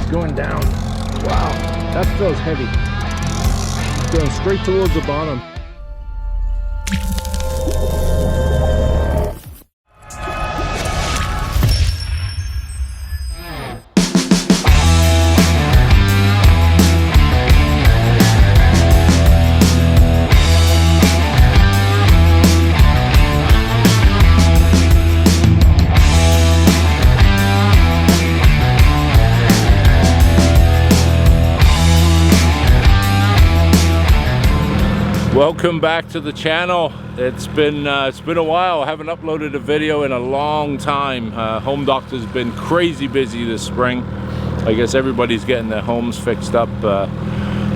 He's going down. Wow, that feels heavy. He's going straight towards the bottom. Welcome back to the channel. It's been a while. I haven't uploaded a video in a long time. Home doctor's been crazy busy this spring. I guess everybody's getting their homes fixed up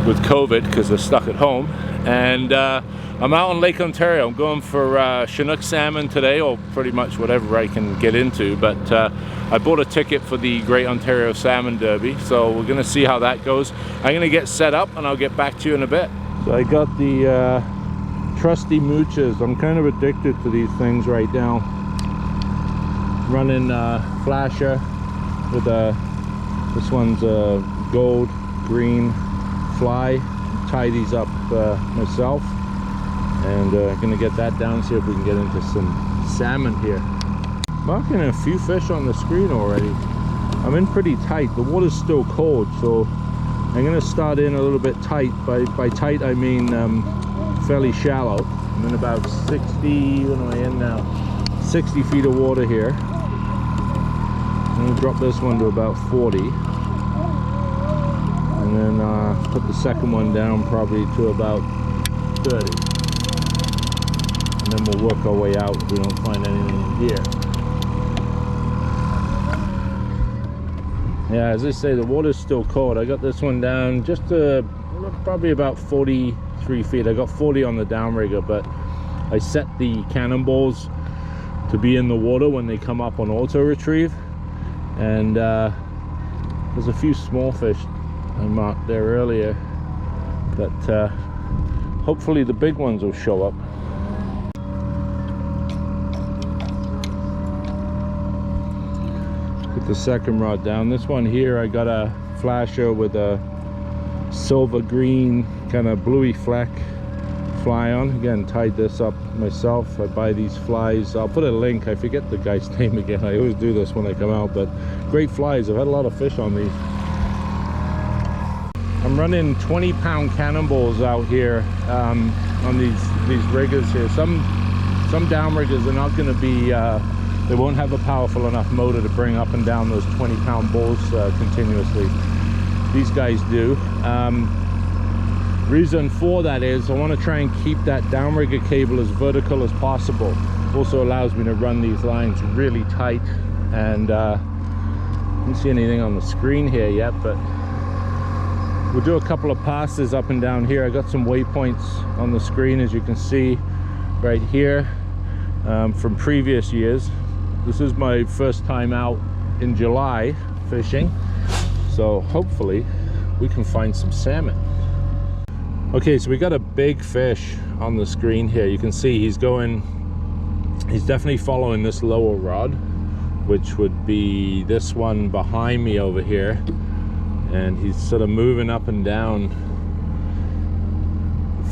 with COVID because they're stuck at home. And I'm out on Lake Ontario. I'm going for Chinook salmon today, or pretty much whatever I can get into. But I bought a ticket for the Great Ontario Salmon Derby, so we're gonna see how that goes. I'm gonna get set up and I'll get back to you in a bit. So I got the trusty mooches. I'm kind of addicted to these things right now. Running flasher with this one's a gold green fly. Tie these up myself, and gonna get that down, see if we can get into some salmon here. Marking a few fish on the screen already. I'm in pretty tight. The water's still cold, so I'm gonna start in a little bit tight. By tight I mean fairly shallow. I'm in about 60, what am I in now? 60 feet of water here. I'm gonna drop this one to about 40. And then put the second one down probably to about 30. And then we'll work our way out if we don't find anything in here. Yeah, as I say, the water's still cold. I got this one down just to probably about 43 feet. I got 40 on the downrigger, but I set the cannonballs to be in the water when they come up on auto retrieve. And there's a few small fish I marked there earlier, but hopefully the big ones will show up. Put the second rod down. This one here I got a flasher with a silver green kind of bluey fleck fly on. Again, tied this up myself. I buy these flies. I'll put a link. I forget the guy's name again. I always do this when I come out, but great flies. I've had a lot of fish on these. I'm running 20-pound cannonballs out here on these riggers here. Some downriggers are not going to be they won't have a powerful enough motor to bring up and down those 20-pound balls continuously. These guys do. Reason for that is I want to try and keep that downrigger cable as vertical as possible. Also allows me to run these lines really tight. And I don't see anything on the screen here yet, but we'll do a couple of passes up and down here. I got some waypoints on the screen, as you can see right here, from previous years. This is my first time out in July fishing, so hopefully we can find some salmon. Okay, so we got a big fish on the screen here. You can see he's definitely following this lower rod, which would be this one behind me over here, and he's sort of moving up and down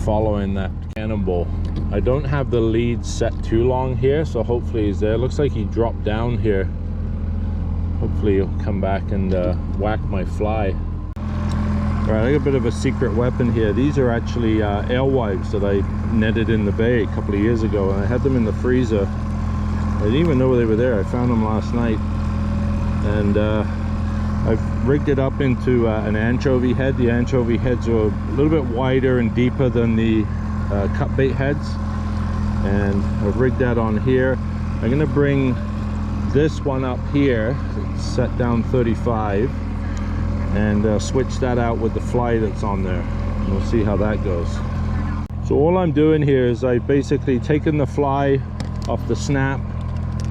following that cannonball. I don't have the lead set too long here, so hopefully he's there. Looks like he dropped down here. Hopefully he'll come back and whack my fly. All right, I got a bit of a secret weapon here. These are actually alewives that I netted in the bay a couple of years ago, and I had them in the freezer. I didn't even know they were there. I found them last night, and I've rigged it up into an anchovy head. The anchovy heads are a little bit wider and deeper than the cut bait heads, and I've rigged that on here. I'm going to bring this one up here, it's set down 35, and switch that out with the fly that's on there, and we'll see how that goes. So all I'm doing here is I've basically taken the fly off the snap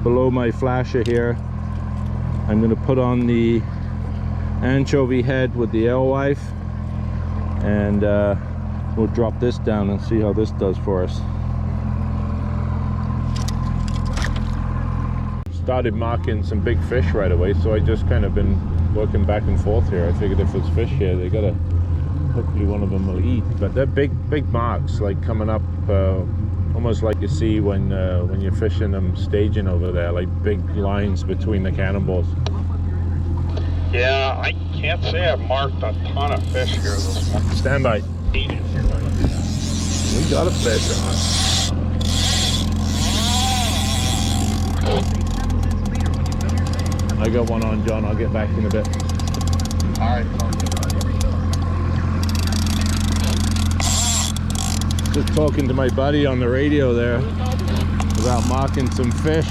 below my flasher here. I'm going to put on the anchovy head with the alewife, and we'll drop this down and see how this does for us. Started marking some big fish right away, so I just kind of been working back and forth here. I figured if there's fish here, they gotta, hopefully one of them will eat. But they're big marks, like coming up, almost like you see when you're fishing them staging over there, like big lines between the cannonballs. Yeah, I can't say I've marked a ton of fish here this morning. Stand by. We got a fish on. I got one on, John. I'll get back in a bit. All right. Just talking to my buddy on the radio there about marking some fish.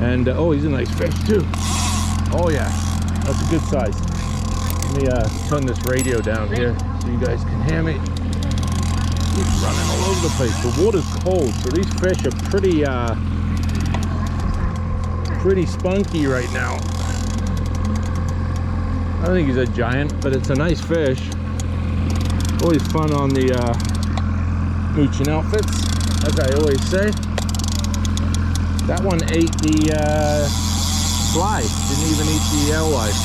And oh, he's a nice fish too. Oh yeah, that's a good size. Let me turn this radio down here so you guys can hear me. He's running all over the place. The water's cold, so these fish are pretty spunky right now. I think he's a giant, but it's a nice fish. Always fun on the mooching outfits, as I always say. That one ate the fly, didn't even eat the alewife.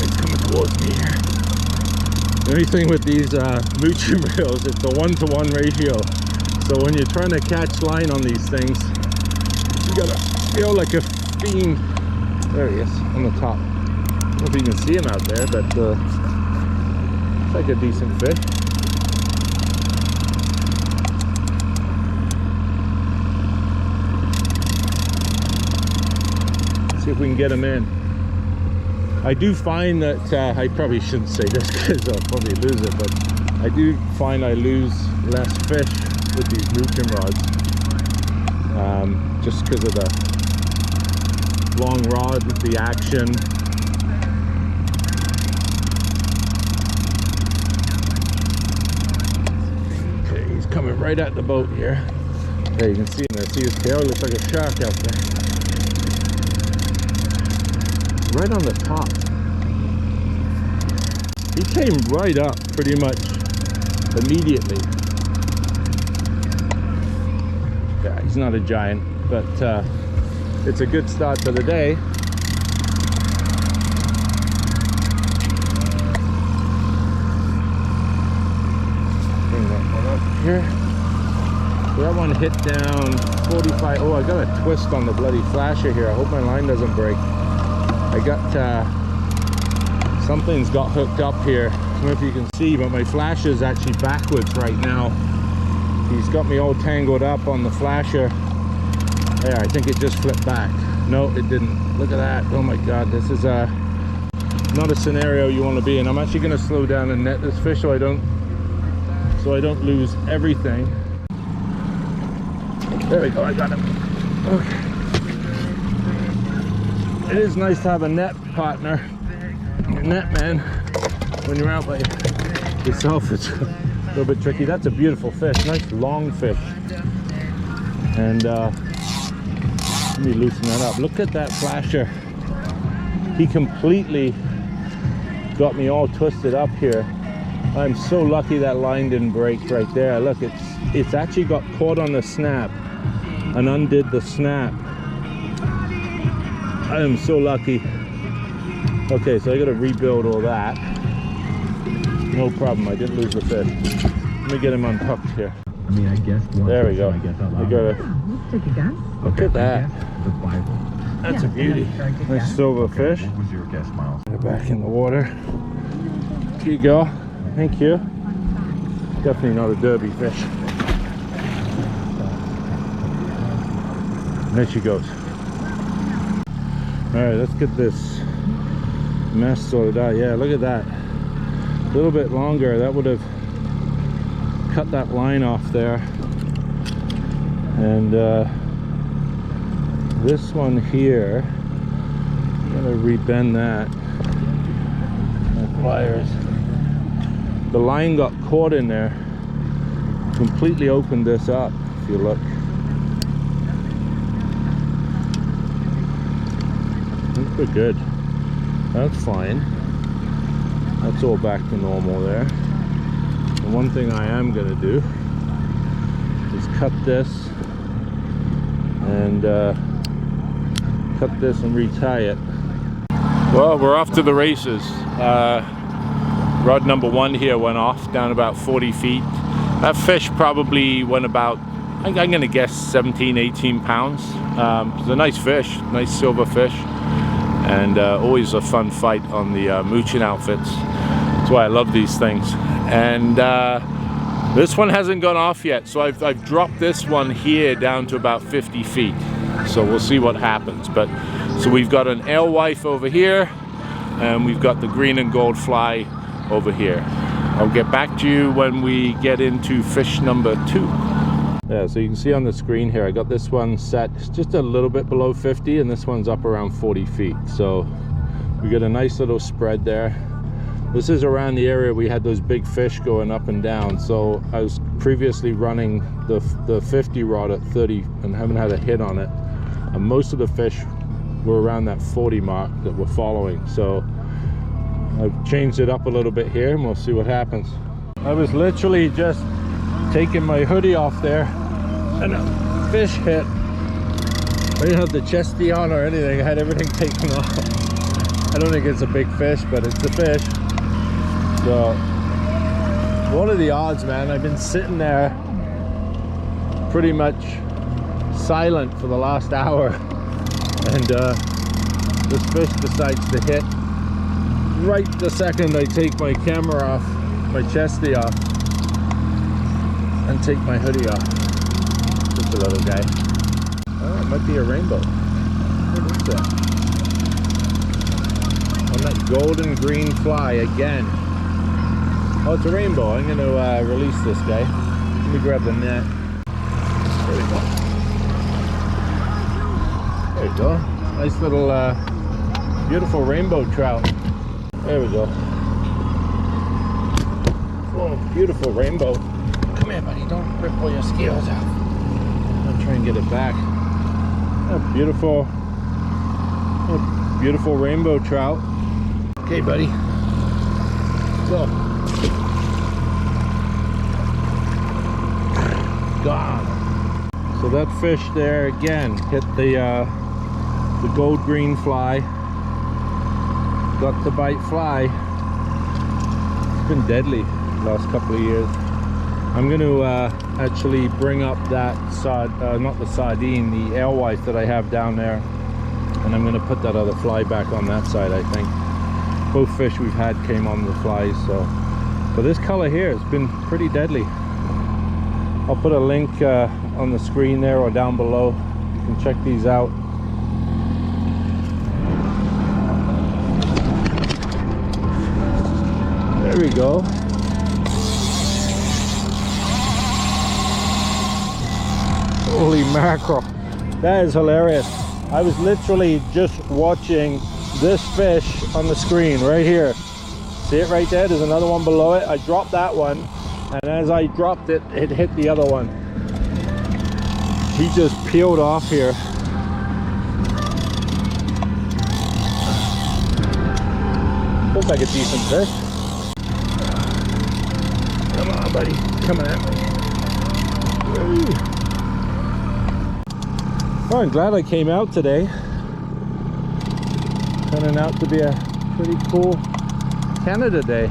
It's coming towards me here. The only thing with these mooching reels, it's a 1-to-1 ratio. So when you're trying to catch line on these things, you gotta feel like a fiend. There he is, on the top. I don't know if you can see him out there, but it's like a decent fish. See if we can get him in. I do find that, I probably shouldn't say this because I'll probably lose it, but I do find I lose less fish with these mooching rods. Just because of the long rod, the action. Okay, he's coming right at the boat here. There, you can see him there. See his tail? He looks like a shark out there. Right on the top. He came right up pretty much immediately. Yeah, he's not a giant, but it's a good start to the day. Bring that one up here. So that one hit down 45. Oh, I got a twist on the bloody flasher here. I hope my line doesn't break. I got something's got hooked up here. I don't know if you can see, but my flasher is actually backwards right now. He's got me all tangled up on the flasher. There, I think it just flipped back. No, it didn't. Look at that. Oh my God, this is not a scenario you want to be in. I'm actually going to slow down and net this fish so I don't lose everything. There we go. I got him. Okay. It is nice to have a net partner, a net man, when you're out by yourself. It's a little bit tricky. That's a beautiful fish, nice long fish. And let me loosen that up. Look at that flasher. He completely got me all twisted up here. I'm so lucky that line didn't break right there. Look, it's actually got caught on the snap and undid the snap. I am so lucky. Okay, so I got to rebuild all that. No problem, I didn't lose the fish. Let me get him unhooked here. I mean, I guess there we go. I got it. Take a guess. Look at that. That's a beauty. Nice silver fish. What was your guess, Miles? Get back in the water. Here you go. Thank you. Definitely not a derby fish. There she goes. Alright, let's get this mess sorted out. Yeah, look at that. A little bit longer, that would have cut that line off there. And this one here, I'm gonna rebend that. My pliers. The line got caught in there. Completely opened this up, if you look. We're good. That's fine. That's all back to normal there. And one thing I am going to do is cut this and retie it. Well, we're off to the races. Rod number 1 here went off down about 40 feet. That fish probably went about, I'm gonna guess 17, 18 pounds. It's a nice fish, nice silver fish, and always a fun fight on the mooching outfits. That's why I love these things. And this one hasn't gone off yet, so I've dropped this one here down to about 50 feet. So we'll see what happens. But so we've got an alewife over here, and we've got the green and gold fly over here. I'll get back to you when we get into fish number 2. Yeah, so you can see on the screen here, I got this one set just a little bit below 50, and this one's up around 40 feet. So we got a nice little spread there. This is around the area we had those big fish going up and down. So I was previously running the 50 rod at 30 and haven't had a hit on it. And most of the fish were around that 40 mark that we're following. So I've changed it up a little bit here, and we'll see what happens. I was literally just taking my hoodie off there, and a fish hit. I didn't have the chesty on or anything. I had everything taken off. I don't think it's a big fish, but it's a fish. So, what are the odds, man? I've been sitting there pretty much silent for the last hour, and this fish decides to hit right the second I take my camera off, my chesty off, and take my hoodie off. Just a little guy. Oh, it might be a rainbow. What is that? On that golden green fly again. Oh, it's a rainbow. I'm going to release this guy. Let me grab the net. There we go. There we go. Nice little beautiful rainbow trout. There we go. Oh, beautiful rainbow. Come here, buddy. Don't rip all your scales out. I'll try and get it back. Oh, beautiful rainbow trout. Okay, buddy. Go. Gone. So that fish there again hit the gold green fly. Got the bite fly. It's been deadly the last couple of years. I'm going to actually bring up that not the sardine, the alewife that I have down there, and I'm going to put that other fly back on that side. I think both fish we've had came on the flies. So, but this color here has been pretty deadly. I'll put a link on the screen there or down below. You can check these out. There we go. Holy mackerel. That is hilarious. I was literally just watching this fish on the screen right here. See it right there? There's another one below it. I dropped that one, and as I dropped it, it hit the other one. He just peeled off here. Looks like a decent fish. Come on, buddy. Coming at me. Woo. Oh, I'm glad I came out today. Turning out to be a pretty cool Canada day.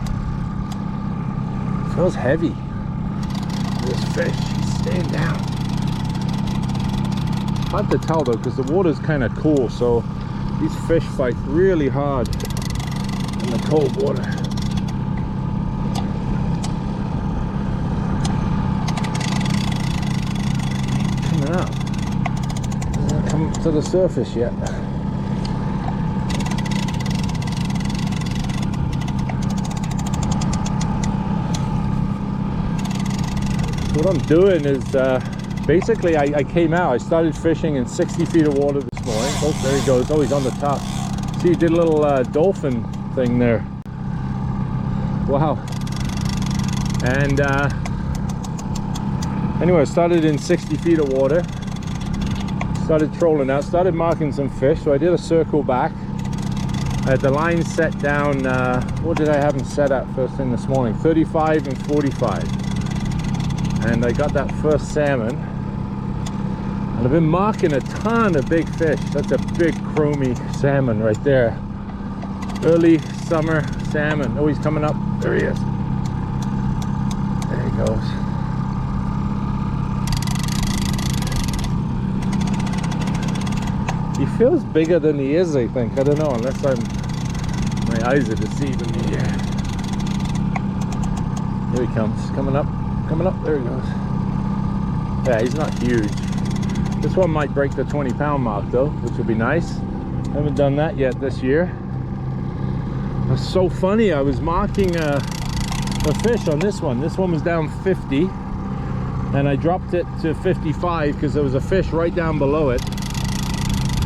Feels heavy. This fish, he's staying down. Hard to tell though, because the water's kind of cool, so these fish fight really hard in the cold water. Coming up. Hasn't come to the surface yet. What I'm doing is basically I came out, I started fishing in 60 feet of water this morning. Oh, there he goes. Oh, he's on the top. See, he did a little dolphin thing there. Wow. And anyway, I started in 60 feet of water. Started trolling out, started marking some fish. So I did a circle back. I had the line set down, what did I have them set at first thing this morning? 35 and 45. And I got that first salmon. And I've been marking a ton of big fish. That's a big chromie salmon right there. Early summer salmon. Oh, he's coming up. There he is. There he goes. He feels bigger than he is, I think. I don't know, unless my eyes are deceiving me. Here he comes. Coming up. Coming up. There he goes. Yeah, he's not huge. This one might break the 20-pound mark though, which would be nice. Haven't done that yet this year. It's so funny, I was marking a fish on this one. This one was down 50 and I dropped it to 55 because there was a fish right down below it.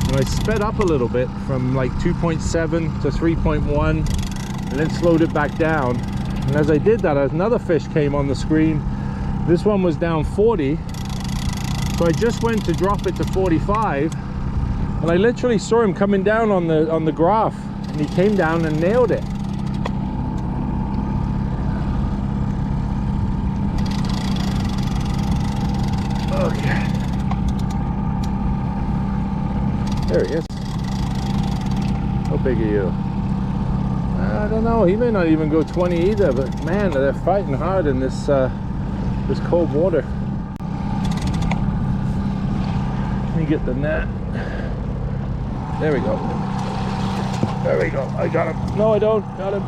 And I sped up a little bit from like 2.7 to 3.1 and then slowed it back down. And as I did that, another fish came on the screen. This one was down 40. So I just went to drop it to 45 and I literally saw him coming down on the graph, and he came down and nailed it. Okay. There he is. How big are you? I don't know, he may not even go 20 either, but man, they're fighting hard in this cold water. Let me get the net. There we go. There we go. I got him. No, I don't. Got him.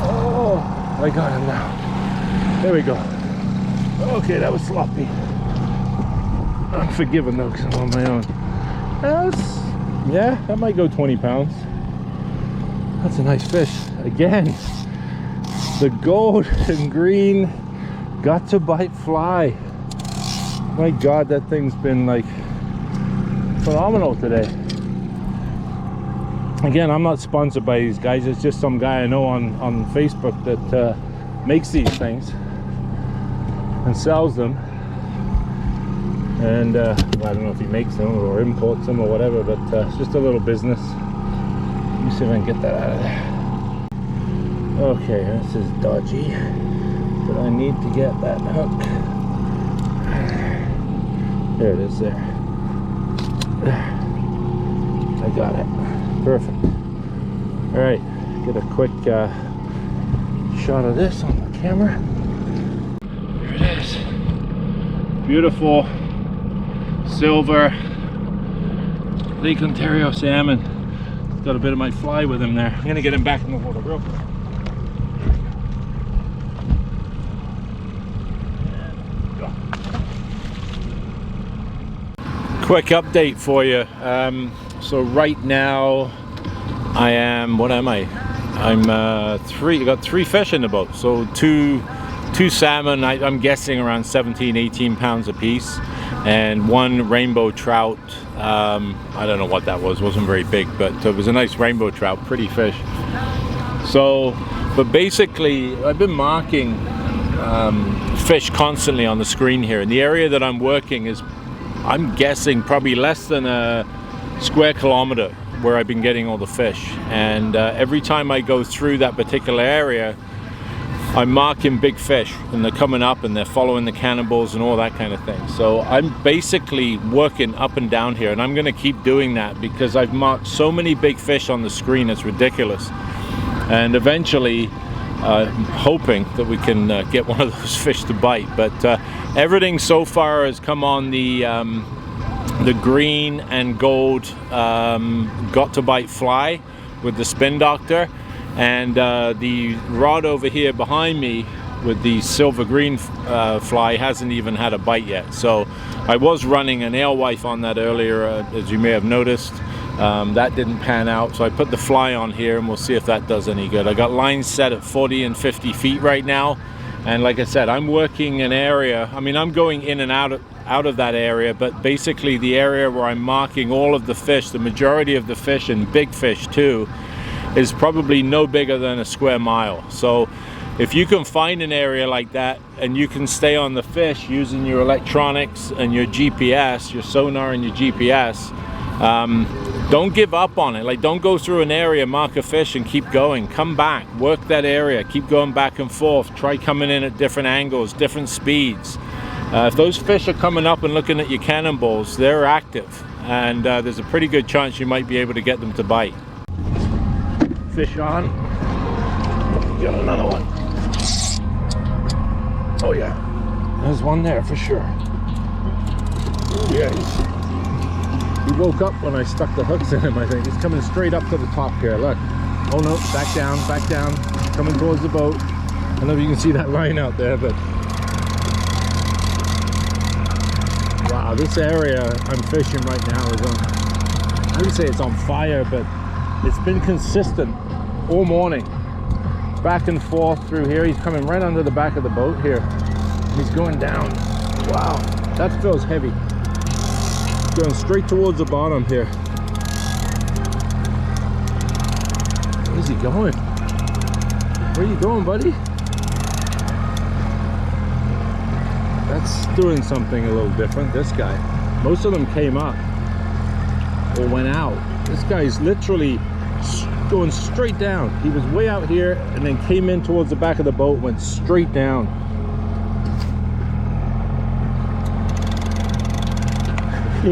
Oh, I got him now. There we go. Okay, that was sloppy. I'm forgiven though, because I'm on my own. Yeah, that might go 20 pounds. That's a nice fish. Again, the gold and green got to bite fly. My God, that thing's been like phenomenal today. Again, I'm not sponsored by these guys. It's just some guy I know on Facebook that makes these things and sells them. And well, I don't know if he makes them or imports them or whatever, but it's just a little business. Let me see if I can get that out of there. Okay, this is dodgy, but I need to get that hook. There it is there. I got it. Perfect. All right, get a quick shot of this on the camera. There it is. Beautiful silver Lake Ontario salmon. Got a bit of my fly with him there. I'm gonna get him back in the water real quick. Quick update for you. So right now I am, what am I? I'm I got 3 fish in the boat. So two salmon, I'm guessing around 17, 18 pounds a piece, and 1 rainbow trout. I don't know what that was, wasn't very big, but it was a nice rainbow trout, pretty fish. So, but basically I've been marking fish constantly on the screen here, and the area that I'm working is, I'm guessing, probably less than a square kilometer where I've been getting all the fish. And every time I go through that particular area, I'm marking big fish, and they're coming up and they're following the cannonballs and all that kind of thing. So I'm basically working up and down here, and I'm going to keep doing that because I've marked so many big fish on the screen, it's ridiculous. And eventually I'm hoping that we can get one of those fish to bite. But everything so far has come on the green and gold got to bite fly with the spin doctor, and the rod over here behind me with the silver green fly hasn't even had a bite yet. So I was running an alewife on that earlier, as you may have noticed. That didn't pan out, so I put the fly on here and we'll see if that does any good. I got lines set at 40 and 50 feet right now, and like I said, I'm working an area. I mean, I'm going in and out of that area, but basically the area where I'm marking all of the fish, the majority of the fish, and big fish too, is probably no bigger than a square mile. So if you can find an area like that and you can stay on the fish using your electronics and your GPS, your sonar and your GPS, don't give up on it. Like, don't go through an area, mark a fish and keep going. Come back, work that area, keep going back and forth, try coming in at different angles, different speeds, If those fish are coming up and looking at your cannonballs, they're active, and there's a pretty good chance you might be able to get them to bite. Fish on. Got another one. Oh yeah, there's one there for sure. Yeah, he woke up when I stuck the hooks in him, I think. He's coming straight up to the top here, look. Oh no, back down, coming towards the boat. I don't know if you can see that line out there, but wow, this area I'm fishing right now is on, I wouldn't say it's on fire, but it's been consistent all morning. Back and forth through here. He's coming right under the back of the boat here. He's going down. Wow, that feels heavy. Going straight towards the bottom here. Where's he going? Where are you going, buddy? That's doing something a little different, this guy. Most of them came up or went out. This guy's literally going straight down. He was way out here and then came in towards the back of the boat, went straight down. A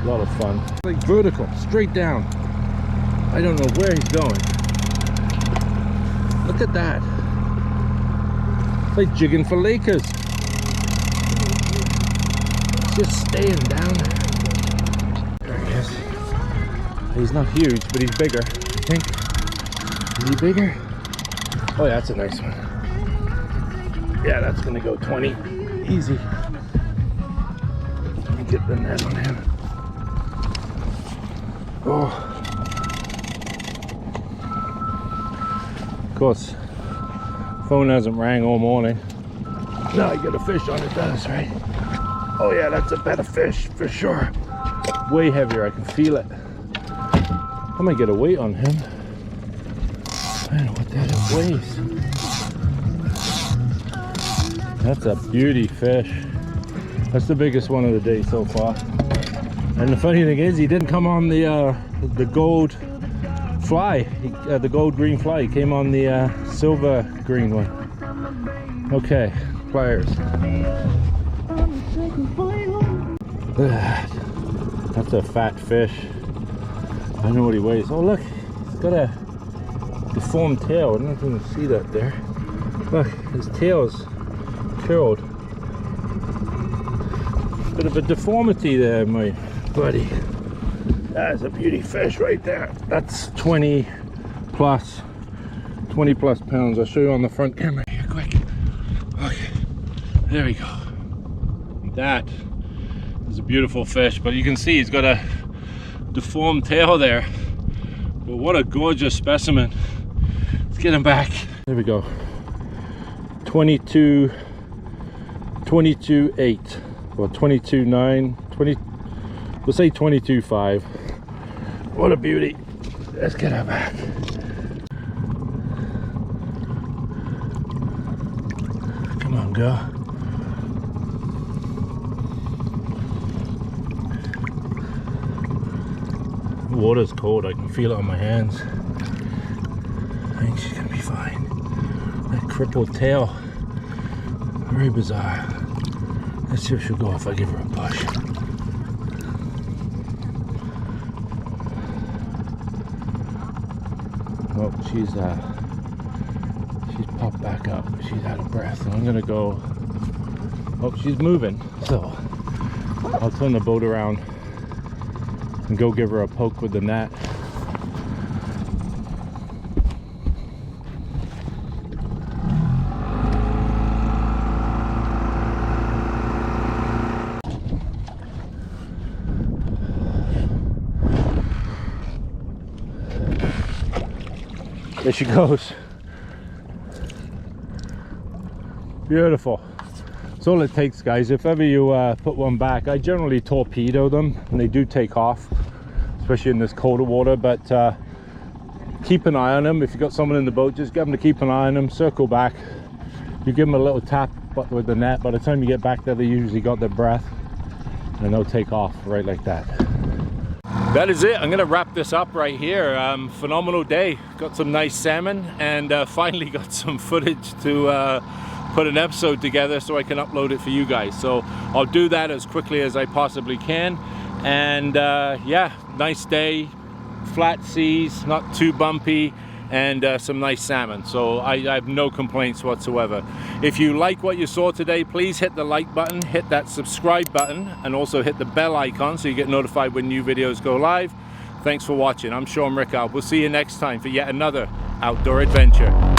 lot of fun. Like vertical, straight down. I don't know where he's going. Look at that. It's like jigging for Lakers. Just staying down there. There he is. He's not huge, but he's bigger, I think. Is he bigger? Oh yeah, that's a nice one. Yeah, that's gonna go 20. Easy. Let me get the net on him. Oh. Of course, phone hasn't rang all morning. Now I get a fish on it, does, right? Oh yeah, that's a better fish for sure. Way heavier, I can feel it. I might get a weight on him. I don't know what that weighs. That's a beauty fish. That's the biggest one of the day so far. And the funny thing is, he didn't come on the gold fly, the gold green fly. He came on the silver green one. Okay, pliers. That's a fat fish. I don't know what he weighs. Oh look, he's got a deformed tail. I don't know if you can see that there. Look, his tail's curled. Bit of a deformity there, my buddy. That's a beauty fish right there. That's 20 plus pounds. I'll show you on the front camera here quick. Okay, there we go. That is a beautiful fish, but you can see he's got a deformed tail there. But what a gorgeous specimen. Let's get him back. There we go. 22.8 or 22.9, 20, we'll say 22.5. What a beauty. Let's get her back. Come on, girl. The water's cold, I can feel it on my hands. I think she's gonna be fine. That crippled tail, very bizarre. Let's see if she'll go if I give her a push. Oh, she's popped back up. She's out of breath. So I'm gonna go. Oh, she's moving. So I'll turn the boat around and go give her a poke with the net. There she goes. Beautiful. That's all it takes, guys. If ever you put one back, I generally torpedo them and they do take off, especially in this colder water, but keep an eye on them. If you've got someone in the boat, just get them to keep an eye on them, circle back. You give them a little tap with the net. By the time you get back there, they usually got their breath and they'll take off right like that. That is it. I'm gonna wrap this up right here. Phenomenal day. Got some nice salmon and finally got some footage to put an episode together so I can upload it for you guys. So I'll do that as quickly as I possibly can. And yeah, nice day, flat seas, not too bumpy, and some nice salmon. So I have no complaints whatsoever. If you like what you saw today, please hit the like button, hit that subscribe button, and also hit the bell icon so you get notified when new videos go live. Thanks for watching. I'm Sean Rickard. We'll see you next time for yet another outdoor adventure.